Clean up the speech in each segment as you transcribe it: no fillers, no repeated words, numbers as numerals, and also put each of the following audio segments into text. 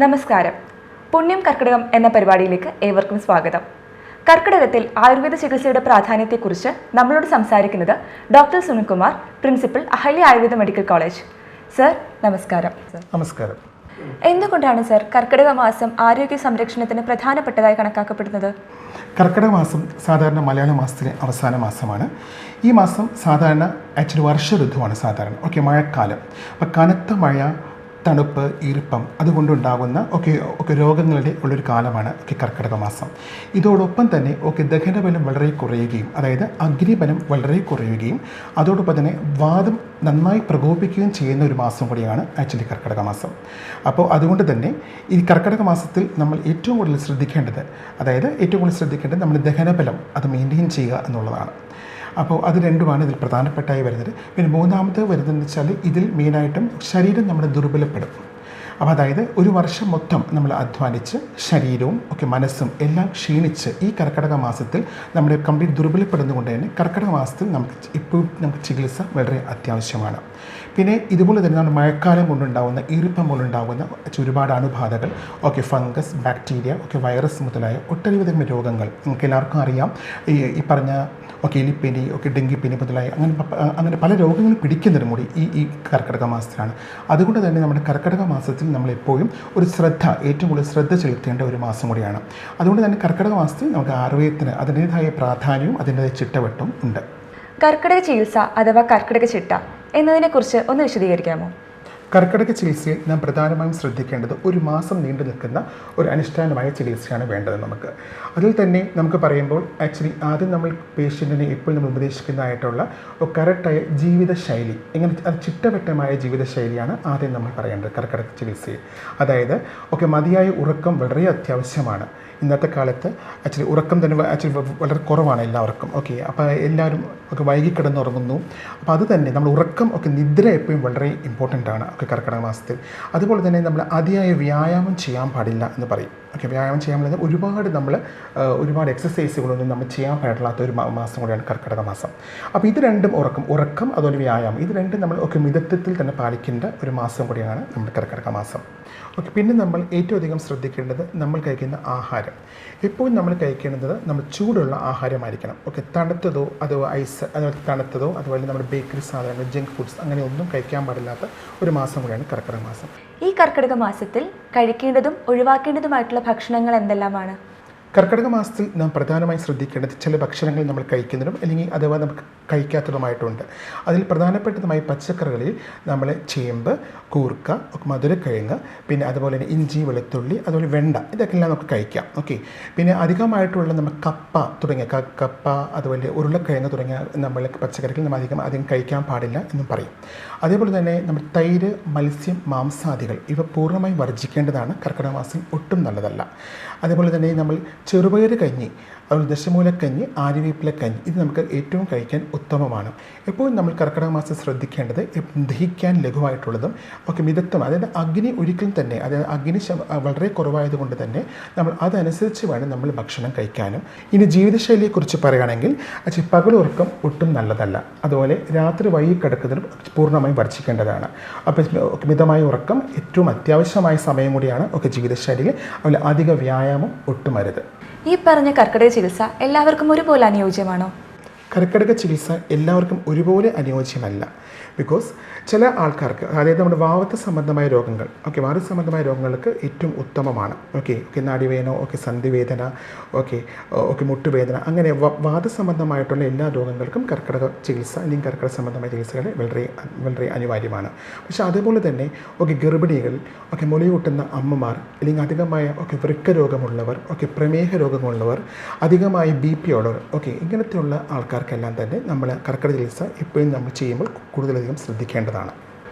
നമസ്കാരം. പുണ്യം കർക്കിടകം എന്ന പരിപാടിയിലേക്ക് ഏവർക്കും സ്വാഗതം. കർക്കിടകത്തിൽ ആയുർവേദ ചികിത്സയുടെ പ്രാധാന്യത്തെക്കുറിച്ച് നമ്മളോട് സംസാരിക്കുന്നത് doctor Sunilkumar, principal, Ahalya Ayurveda medical college. Sir, നമസ്കാരം. നമസ്കാരം. എന്തുകൊണ്ടാണ് സർ കർക്കിടക മാസം ആരോഗ്യ സംരക്ഷണത്തിന് പ്രധാനപ്പെട്ടതായി കണക്കാക്കപ്പെടുന്നത്? കർക്കിടക മാസം സാധാരണ മലയാള മാസത്തിലെ അവസാന മാസമാണ്. ഈ മാസം സാധാരണ വർഷ ഋതുവാണ് സാധാരണ. മഴക്കാലം. അപ്പോൾ കനത്ത മഴ, തണുപ്പ്, ഈർപ്പം അതുകൊണ്ടുണ്ടാകുന്ന രോഗങ്ങളുടെ ഉള്ളൊരു കാലമാണ് കർക്കിടക മാസം. ഇതോടൊപ്പം തന്നെ ദഹനബലം വളരെ കുറയുകയും, അതായത് അഗ്നിബലം വളരെ കുറയുകയും, അതോടൊപ്പം തന്നെ വാദം നന്നായി പ്രകോപിക്കുകയും ചെയ്യുന്ന ഒരു മാസം കൂടിയാണ് കർക്കിടക മാസം. അപ്പോൾ അതുകൊണ്ട് തന്നെ ഈ കർക്കിടക മാസത്തിൽ നമ്മൾ ഏറ്റവും കൂടുതൽ ശ്രദ്ധിക്കേണ്ടത് നമ്മുടെ ദഹനബലം അത് മെയിൻറ്റെയിൻ ചെയ്യുക എന്നുള്ളതാണ്. അപ്പോൾ അത് രണ്ടുമാണ് ഇതിൽ പ്രധാനപ്പെട്ടായി വരുന്നത്. പിന്നെ മൂന്നാമത് വരുന്നതെന്ന് വെച്ചാൽ ഇതിൽ മെയിനായിട്ടും ശരീരം നമ്മുടെ ദുർബലപ്പെടും. അപ്പോൾ അതായത് ഒരു വർഷം മൊത്തം നമ്മൾ അധ്വാനിച്ച് ശരീരവും മനസ്സും എല്ലാം ക്ഷീണിച്ച് ഈ കർക്കിടക മാസത്തിൽ നമ്മുടെ കംപ്ലീറ്റ് ദുർബലപ്പെടുന്നതുകൊണ്ട് തന്നെ കർക്കിടക മാസത്തിൽ നമുക്ക് ചികിത്സ വളരെ അത്യാവശ്യമാണ്. പിന്നെ ഇതുപോലെ തന്നെ നമ്മുടെ മഴക്കാലം കൊണ്ടുണ്ടാകുന്ന ഈർപ്പം കൊണ്ടുണ്ടാകുന്ന ഒരുപാട് അണുബാധകൾ, ഫംഗസ്, ബാക്ടീരിയ, വൈറസ് മുതലായ ഒട്ടനവധി രോഗങ്ങൾ നമുക്ക് എല്ലാവർക്കും അറിയാം. ഈ പറഞ്ഞ എലിപ്പനി, ഡെങ്കിപ്പനി മുതലായ അങ്ങനെ പല രോഗങ്ങളും പിടിക്കുന്നതിനും കൂടി ഈ കർക്കിടക മാസത്തിലാണ്. അതുകൊണ്ട് തന്നെ നമ്മുടെ കർക്കിടക മാസത്തിൽ നമ്മളെപ്പോഴും ഏറ്റവും കൂടുതൽ ശ്രദ്ധ ചെലുത്തേണ്ട ഒരു മാസം കൂടിയാണ്. അതുകൊണ്ട് തന്നെ കർക്കിടക മാസത്തിൽ നമുക്ക് ആരോഗ്യത്തിന് അതിൻ്റേതായ പ്രാധാന്യവും അതിൻ്റേതായ ചിട്ടവട്ടവും ഉണ്ട്. കർക്കിടക ചികിത്സ അഥവാ കർക്കിടക ചിട്ട എന്നതിനെക്കുറിച്ച് ഒന്ന് വിശദീകരിക്കാമോ? കർക്കിടക ചികിത്സയിൽ നാം പ്രധാനമായും ശ്രദ്ധിക്കേണ്ടത് ഒരു മാസം നീണ്ടു നിൽക്കുന്ന ഒരു അനുഷ്ഠാനമായ ചികിത്സയാണ് വേണ്ടത് നമുക്ക്. അതിൽ തന്നെ നമുക്ക് പറയുമ്പോൾ ആദ്യം നമ്മൾ പേഷ്യൻറ്റിനെ ഇപ്പോൾ നമ്മൾ ഉപദേശിക്കുന്നതായിട്ടുള്ള കറക്റ്റായ ജീവിതശൈലി, അത് ചിട്ടവട്ടമായ ജീവിതശൈലിയാണ് ആദ്യം നമ്മൾ പറയേണ്ടത് കർക്കിടക ചികിത്സയിൽ. അതായത് മതിയായ ഉറക്കം വളരെ അത്യാവശ്യമാണ്. ഇന്നത്തെ കാലത്ത് ഉറക്കം തന്നെ വളരെ കുറവാണ് എല്ലാവർക്കും. അപ്പോൾ എല്ലാവരും വൈകി കിടന്നുറങ്ങുന്നു. അപ്പോൾ അത് തന്നെ നമ്മൾ ഉറക്കം നിദ്ര എപ്പോഴും വളരെ ഇമ്പോർട്ടൻ്റ് ആണ് കർക്കിടക മാസത്തിൽ. അതുപോലെ തന്നെ നമ്മൾ അതിയായ വ്യായാമം ചെയ്യാൻ പാടില്ല എന്ന് പറയും. വ്യായാമം ചെയ്യാൻ പാടില്ല, ഒരുപാട് എക്സസൈസുകളൊന്നും നമ്മൾ ചെയ്യാൻ പാടില്ലാത്ത ഒരു മാസം കൂടിയാണ് കർക്കിടക മാസം. അപ്പോൾ ഇത് രണ്ടും ഉറക്കം അതുപോലെ വ്യായാമം, ഇത് രണ്ടും നമ്മൾ മിതത്വത്തിൽ തന്നെ പാലിക്കേണ്ട ഒരു മാസം കൂടിയാണ് നമ്മുടെ കർക്കിടക മാസം. പിന്നെ നമ്മൾ ഏറ്റവും അധികം ശ്രദ്ധിക്കേണ്ടത് നമ്മൾ കഴിക്കുന്ന ആഹാരം. എപ്പോഴും നമ്മൾ കഴിക്കേണ്ടത് നമ്മൾ ചൂടുള്ള ആഹാരമായിരിക്കണം. തണുത്തതോ അതോ ഐസ്, അതുപോലെ തണുത്തതോ അതുപോലെ നമ്മുടെ ബേക്കറി സാധനങ്ങൾ, ജങ്ക് ഫുഡ്സ് അങ്ങനെ ഒന്നും കഴിക്കാൻ പാടില്ലാത്ത ഒരു മാസം കൂടിയാണ് കർക്കിടക മാസം. ഈ കർക്കിടക മാസത്തിൽ കഴിക്കേണ്ടതും ഒഴിവാക്കേണ്ടതുമായിട്ടുള്ള ഭക്ഷണങ്ങൾ എന്തെല്ലാമാണ്? കർക്കിടക മാസത്തിൽ നാം പ്രധാനമായും ശ്രദ്ധിക്കേണ്ടത് ചില ഭക്ഷണങ്ങൾ നമ്മൾ കഴിക്കുന്നതും അല്ലെങ്കിൽ അഥവാ നമുക്ക് കഴിക്കാത്തതുമായിട്ടുണ്ട്. അതിൽ പ്രധാനപ്പെട്ടതുമായി പച്ചക്കറികളിൽ നമ്മൾ ചേമ്പ്, കൂർക്ക, മധുരക്കിഴങ്ങ്, പിന്നെ അതുപോലെ തന്നെ ഇഞ്ചി, വെളുത്തുള്ളി, അതുപോലെ വെണ്ട, ഇതൊക്കെല്ലാം നമുക്ക് കഴിക്കാം. പിന്നെ അധികമായിട്ടുള്ള നമ്മൾ കപ്പ, അതുപോലെ ഉരുളക്കിഴങ്ങ് തുടങ്ങിയ നമ്മൾ പച്ചക്കറികൾ നമ്മൾ അധികം കഴിക്കാൻ പാടില്ല എന്നും പറയും. അതേപോലെ തന്നെ നമ്മൾ തൈര്, മത്സ്യം, മാംസാദികൾ ഇവ പൂർണ്ണമായും വർജിക്കേണ്ടതാണ്. കർക്കിടക മാസം ഒട്ടും നല്ലതല്ല. അതേപോലെ തന്നെ നമ്മൾ ചെറുപയർ കഞ്ഞി, അതുപോലെ ദശമൂലക്കഞ്ഞി, ആര്യവേപ്പിലക്കഞ്ഞി, ഇത് നമുക്ക് ഏറ്റവും കഴിക്കാൻ ഉത്തമമാണ്. എപ്പോഴും നമ്മൾ കർക്കിടക മാസം ശ്രദ്ധിക്കേണ്ടത് ദഹിക്കാൻ ലഘുവായിട്ടുള്ളതും മിതത്വം, അതായത് അഗ്നി ഒരിക്കലും തന്നെ, അതായത് അഗ്നി വളരെ കുറവായതുകൊണ്ട് തന്നെ നമ്മൾ അതനുസരിച്ച് വേണം നമ്മൾ ഭക്ഷണം കഴിക്കാനും. ഇനി ജീവിതശൈലിയെക്കുറിച്ച് പറയുകയാണെങ്കിൽ പകലുറക്കം ഒട്ടും നല്ലതല്ല. അതുപോലെ രാത്രി വൈകി കിടക്കുന്നതിനും പൂർണ്ണമായും വർജിക്കേണ്ടതാണ്. അപ്പോൾ മിതമായ ഉറക്കം ഏറ്റവും അത്യാവശ്യമായ സമയം കൂടിയാണ് ജീവിതശൈലിയിൽ. അതുപോലെ അധിക വ്യായാമം ഒട്ടും അരുത്. ഈ പറഞ്ഞ കർക്കിടക ചികിത്സ എല്ലാവർക്കും ഒരുപോലെ അനുയോജ്യമാണോ? കർക്കിടക ചികിത്സ എല്ലാവർക്കും ഒരുപോലെ അനുയോജ്യമല്ല. ബിക്കോസ് ചില ആൾക്കാർക്ക്, അതായത് നമ്മുടെ വാദ സംബന്ധമായ രോഗങ്ങൾ, വാദ സംബന്ധമായ രോഗങ്ങൾക്ക് ഏറ്റവും ഉത്തമമാണ്. നാഡിവേദന, സന്ധിവേദന, മുട്ടുവേദന, അങ്ങനെ വാദ സംബന്ധമായിട്ടുള്ള എല്ലാ രോഗങ്ങൾക്കും കർക്കിടക ചികിത്സ അല്ലെങ്കിൽ കർക്കിടക സംബന്ധമായ ചികിത്സകൾ വളരെ വളരെ അനിവാര്യമാണ്. പക്ഷേ അതുപോലെ തന്നെ ഗർഭിണികൾ, മുലയൂട്ടുന്ന അമ്മമാർ, അല്ലെങ്കിൽ അധികമായ വൃക്ക രോഗമുള്ളവർ, പ്രമേഹ രോഗമുള്ളവർ, അധികമായ BP ഉള്ളവർ, ഇങ്ങനത്തെയുള്ള ആൾക്കാർക്കെല്ലാം തന്നെ നമ്മൾ കർക്കിടക ചികിത്സ എപ്പോഴും നമ്മൾ ചെയ്യുമ്പോൾ കൂടുതലധികം ശ്രദ്ധിക്കേണ്ടതാണ്.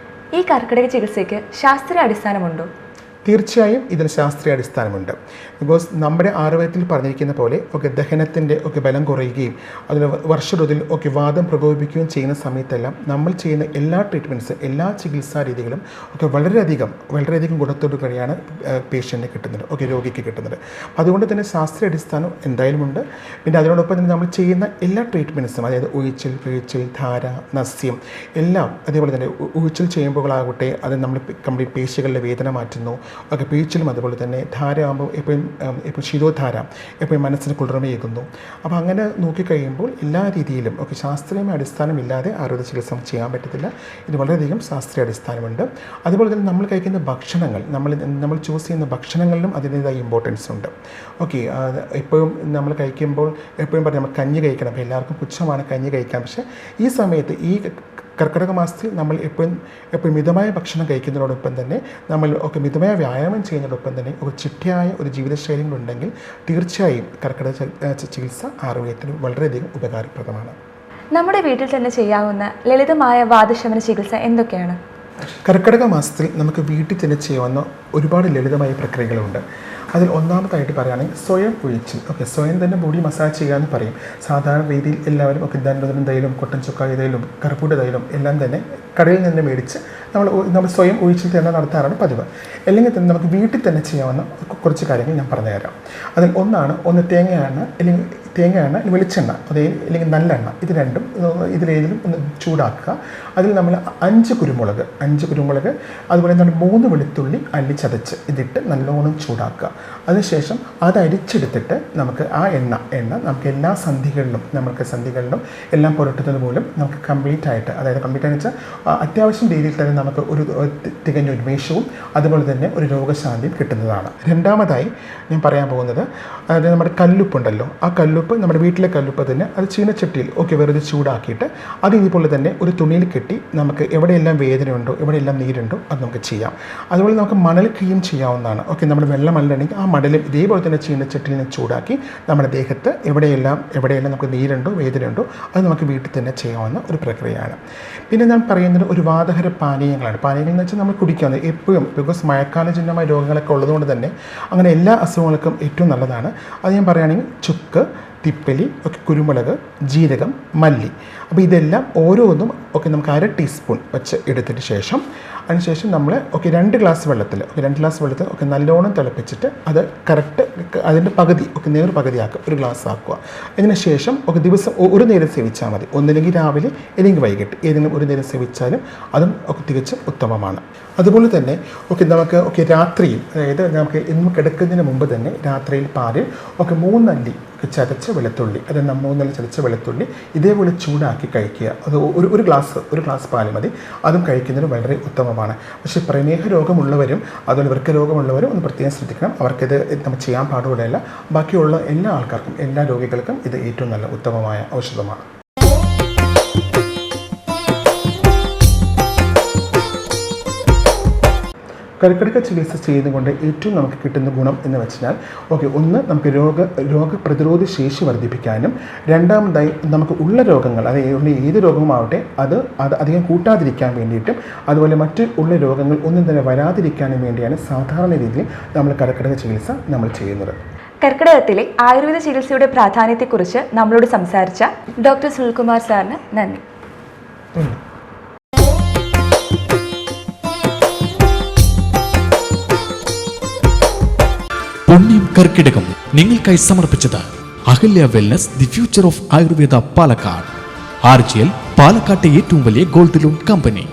ഈ കർക്കിടക ചികിത്സയ്ക്ക് ശാസ്ത്രീയ അടിസ്ഥാനമുണ്ടോ? തീർച്ചയായും ഇതിന് ശാസ്ത്രീയ അടിസ്ഥാനമുണ്ട്. ബിക്കോസ് നമ്മുടെ ആയുർവേദത്തിൽ പറഞ്ഞിരിക്കുന്ന പോലെ ദഹനത്തിൻ്റെ ബലം കുറയുകയും അതിന് വർഷത്തിൽ വാദം പ്രകോപിപ്പിക്കുകയും ചെയ്യുന്ന സമയത്തെല്ലാം നമ്മൾ ചെയ്യുന്ന എല്ലാ ട്രീറ്റ്മെൻറ്റ്സ്, എല്ലാ ചികിത്സാ രീതികളും വളരെയധികം ഗുണത്തോടു കൂടിയാണ് പേഷ്യൻറ്റിന് കിട്ടുന്നത്, രോഗിക്ക് കിട്ടുന്നത്. അതുകൊണ്ട് തന്നെ ശാസ്ത്രീയ അടിസ്ഥാനം എന്തായാലും ഉണ്ട്. പിന്നെ അതിനോടൊപ്പം തന്നെ നമ്മൾ ചെയ്യുന്ന എല്ലാ ട്രീറ്റ്മെൻറ്റ്സും, അതായത് ഉഴിച്ചിൽ, പിഴിച്ചിൽ, ധാര, നസ്യം എല്ലാം, അതേപോലെ തന്നെ ഉഴിച്ചിൽ ചെയ്യുമ്പോഴാകട്ടെ അത് നമ്മൾ കംപ്ലീറ്റ് പേശികളുടെ വേദന മാറ്റുന്നു. ഓക്കെ, പേച്ചിലും അതുപോലെ തന്നെ ധാരയാകുമ്പോൾ എപ്പോഴും ശിരോധാര എപ്പോഴും മനസ്സിന് കുളിർമയേകുന്നു. അപ്പോൾ അങ്ങനെ നോക്കിക്കഴിയുമ്പോൾ എല്ലാ രീതിയിലും ശാസ്ത്രീയമായ അടിസ്ഥാനമില്ലാതെ ആയുർവേദ ചികിത്സ ചെയ്യാൻ പറ്റത്തില്ല. ഇത് വളരെയധികം ശാസ്ത്രീയ അടിസ്ഥാനമുണ്ട്. അതുപോലെ തന്നെ നമ്മൾ കഴിക്കുന്ന ഭക്ഷണങ്ങൾ, നമ്മൾ ചൂസ് ചെയ്യുന്ന ഭക്ഷണങ്ങളിലും അതിൻ്റേതായ ഇമ്പോർട്ടൻസ് ഉണ്ട്. ഓക്കെ, എപ്പോഴും നമ്മൾ കഴിക്കുമ്പോൾ എപ്പോഴും പറയും നമ്മൾ കഞ്ഞി കഴിക്കണം. അപ്പോൾ എല്ലാവർക്കും പുച്ഛമാണ് കഞ്ഞി കഴിക്കാൻ. പക്ഷേ ഈ സമയത്ത് ഈ കർക്കിടക മാസത്തിൽ നമ്മൾ എപ്പോഴും മിതമായ ഭക്ഷണം കഴിക്കുന്നതിനോടൊപ്പം തന്നെ നമ്മൾ മിതമായ വ്യായാമം ചെയ്യുന്നതോടൊപ്പം തന്നെ ഒരു ചിട്ടയായ ഒരു ജീവിതശൈലികളുണ്ടെങ്കിൽ തീർച്ചയായും കർക്കിടക ചികിത്സ ആരോഗ്യത്തിന് വളരെയധികം ഉപകാരപ്രദമാണ്. നമ്മുടെ വീട്ടിൽ തന്നെ ചെയ്യാവുന്ന ലളിതമായ വാതശമന ചികിത്സ എന്തൊക്കെയാണ്? കർക്കിടക മാസത്തിൽ നമുക്ക് വീട്ടിൽ തന്നെ ചെയ്യാവുന്ന ഒരുപാട് ലളിതമായ പ്രക്രിയകളുണ്ട്. അതിൽ ഒന്നാമതായിട്ട് പറയുകയാണെങ്കിൽ സ്വയം ഒഴിച്ചിൽ. സ്വയം തന്നെ ബോഡി മസാജ് ചെയ്യാമെന്ന് പറയും. സാധാരണ രീതിയിൽ എല്ലാവരും ദണ്ഡുതരം തൈലും കൊട്ടൻ ചൊക്കായ തൈലും കറുപ്പൂട് തൈലും എല്ലാം തന്നെ കടയിൽ നിന്ന് മേടിച്ച് നമ്മൾ സ്വയം ഒഴിച്ചിൽ തന്നെ നടത്താറാണ് പതിവ്. അല്ലെങ്കിൽ തന്നെ നമുക്ക് വീട്ടിൽ തന്നെ ചെയ്യാവുന്ന കുറച്ച് കാര്യങ്ങൾ ഞാൻ പറഞ്ഞുതരാം. അതിൽ ഒന്ന് തേങ്ങയെണ്ണ, അല്ലെങ്കിൽ വെളിച്ചെണ്ണ, അല്ലെങ്കിൽ നല്ലെണ്ണ, ഇത് രണ്ടും ഇതിലേതിലും ഒന്ന് ചൂടാക്കുക. അതിൽ നമ്മൾ 5 കുരുമുളക്, അതുപോലെ തന്നെ 3 വെളുത്തുള്ളി അല്ലി ചതച്ച് ഇതിട്ട് നല്ലോണം ചൂടാക്കുക. അതിനുശേഷം അത് അരിച്ചെടുത്തിട്ട് നമുക്ക് ആ എണ്ണ നമുക്ക് എല്ലാ സന്ധികളിലും എല്ലാം പുരട്ടുന്നത് പോലും നമുക്ക് കംപ്ലീറ്റ് ആയിട്ട് വെച്ചാൽ അത്യാവശ്യം രീതിയിൽ തന്നെ നമുക്ക് ഒരു തികഞ്ഞ ഉന്മേഷവും അതുപോലെ തന്നെ ഒരു രോഗശാന്തിയും കിട്ടുന്നതാണ്. രണ്ടാമതായി ഞാൻ പറയാൻ പോകുന്നത്, അതായത് നമ്മുടെ കല്ലുപ്പുണ്ടല്ലോ, ആ കല്ലുപ്പ് നമ്മുടെ വീട്ടിലെ കല്ലുപ്പ് തന്നെ അത് ചീനച്ചട്ടിയിൽ വെറുതെ ചൂടാക്കിയിട്ട് അത് ഇതുപോലെ തന്നെ ഒരു തുണിയിൽ കെട്ടി നമുക്ക് എവിടെയെല്ലാം വേദനയുണ്ടോ എവിടെയെല്ലാം നീരുണ്ടോ അത് നമുക്ക് ചെയ്യാം. അതുപോലെ നമുക്ക് മണൽ ക്രീം ചെയ്യാവുന്നതാണ്. നമ്മുടെ വെള്ളം മണലുണ്ടെങ്കിൽ ആ മണലും ഇതേപോലെ തന്നെ ചീനച്ചട്ടിയിൽ നിന്ന് ചൂടാക്കി നമ്മുടെ ദേഹത്ത് എവിടെയെല്ലാം നമുക്ക് നീരുണ്ടോ വേദനയുണ്ടോ അത് നമുക്ക് വീട്ടിൽ തന്നെ ചെയ്യാവുന്ന ഒരു പ്രക്രിയയാണ്. പിന്നെ ഞാൻ പറയുന്നത് ഒരു വാതഹര പാനീയങ്ങളാണ്. പാനീയങ്ങൾ എന്ന് വെച്ചാൽ നമ്മൾ കുടിക്കുന്നത് എപ്പോഴും, ബിക്കോസ് മഴക്കാലജന്യമായ രോഗങ്ങളൊക്കെ ഉള്ളതുകൊണ്ട് തന്നെ അങ്ങനെ എല്ലാ അസുഖങ്ങൾക്കും ഏറ്റവും നല്ലതാണ്. അത് ഞാൻ പറയുകയാണെങ്കിൽ ചുക്ക്, തിപ്പലി, കുരുമുളക്, ജീരകം, മല്ലി. അപ്പോൾ ഇതെല്ലാം ഓരോന്നും നമുക്ക് 1/2 ടീസ്പൂൺ വെച്ച് എടുത്തതിന് ശേഷം അതിനുശേഷം നമ്മൾ 2 ഗ്ലാസ് വെള്ളത്തിൽ നല്ലോണം തിളപ്പിച്ചിട്ട് അത് കറക്റ്റ് അതിൻ്റെ പകുതി നേർ പകുതിയാക്കുക, 1 ഗ്ലാസ് ആക്കുക. അതിന് ശേഷം ദിവസം ഒരു നേരം സേവിച്ചാൽ മതി. ഒന്നില്ലെങ്കിൽ രാവിലെ അല്ലെങ്കിൽ വൈകിട്ട് ഏതെങ്കിലും ഒരു നേരം സേവിച്ചാലും അതും തികച്ചും ഉത്തമമാണ്. അതുപോലെ തന്നെ നമുക്ക് രാത്രിയിൽ, അതായത് നമുക്ക് കിടക്കുന്നതിന് മുമ്പ് തന്നെ രാത്രിയിൽ പാലിൽ 3 അല്ലി ചതച്ച വെളുത്തുള്ളി, അത് 3 അല്ലി ചതച്ച വെളുത്തുള്ളി ഇതേപോലെ ചൂടാക്കി കഴിക്കുക. അത് ഒരു ഗ്ലാസ് പാല് മതി. അതും കഴിക്കുന്നതിന് വളരെ ഉത്തമമാണ്. പക്ഷേ പ്രമേഹ രോഗമുള്ളവരും അതുപോലെ വൃക്ക രോഗമുള്ളവരും ഒന്ന് പ്രത്യേകം ശ്രദ്ധിക്കണം. അവർക്കിത് നമ്മൾ ചെയ്യാൻ പാടുള്ളതല്ല. ബാക്കിയുള്ള എല്ലാ ആൾക്കാർക്കും, എല്ലാ രോഗികൾക്കും ഇത് ഏറ്റവും നല്ല ഉത്തമമായ ഔഷധമാണ്. കർക്കിടക ചികിത്സ ചെയ്തുകൊണ്ട് ഏറ്റവും നമുക്ക് കിട്ടുന്ന ഗുണം എന്ന് വെച്ചാൽ ഒന്ന് നമുക്ക് രോഗപ്രതിരോധ ശേഷി വർദ്ധിപ്പിക്കാനും, രണ്ടാമതായി നമുക്ക് ഉള്ള രോഗങ്ങൾ, അതായത് ഏത് രോഗവുമാവട്ടെ അത് അധികം കൂട്ടാതിരിക്കാൻ വേണ്ടിയിട്ടും, അതുപോലെ മറ്റ് ഉള്ള രോഗങ്ങൾ ഒന്നും തന്നെ വരാതിരിക്കാനും വേണ്ടിയാണ് സാധാരണ രീതിയിൽ നമ്മൾ കർക്കിടക ചികിത്സ നമ്മൾ ചെയ്യുന്നത്. കർക്കിടകത്തിലെ ആയുർവേദ ചികിത്സയുടെ പ്രാധാന്യത്തെക്കുറിച്ച് നമ്മളോട് സംസാരിച്ച ഡോക്ടർ സുനിൽകുമാർ സാറിന് നന്ദി. പുണ്യം കർക്കിടകം നിങ്ങൾക്കായി സമർപ്പിച്ചത് Ahalya wellness, the future of Ayurveda, Palakkad. RGL, പാലക്കാട്ടെ ഏറ്റവും വലിയ ഗോൾഡ് ലോൺ കമ്പനി.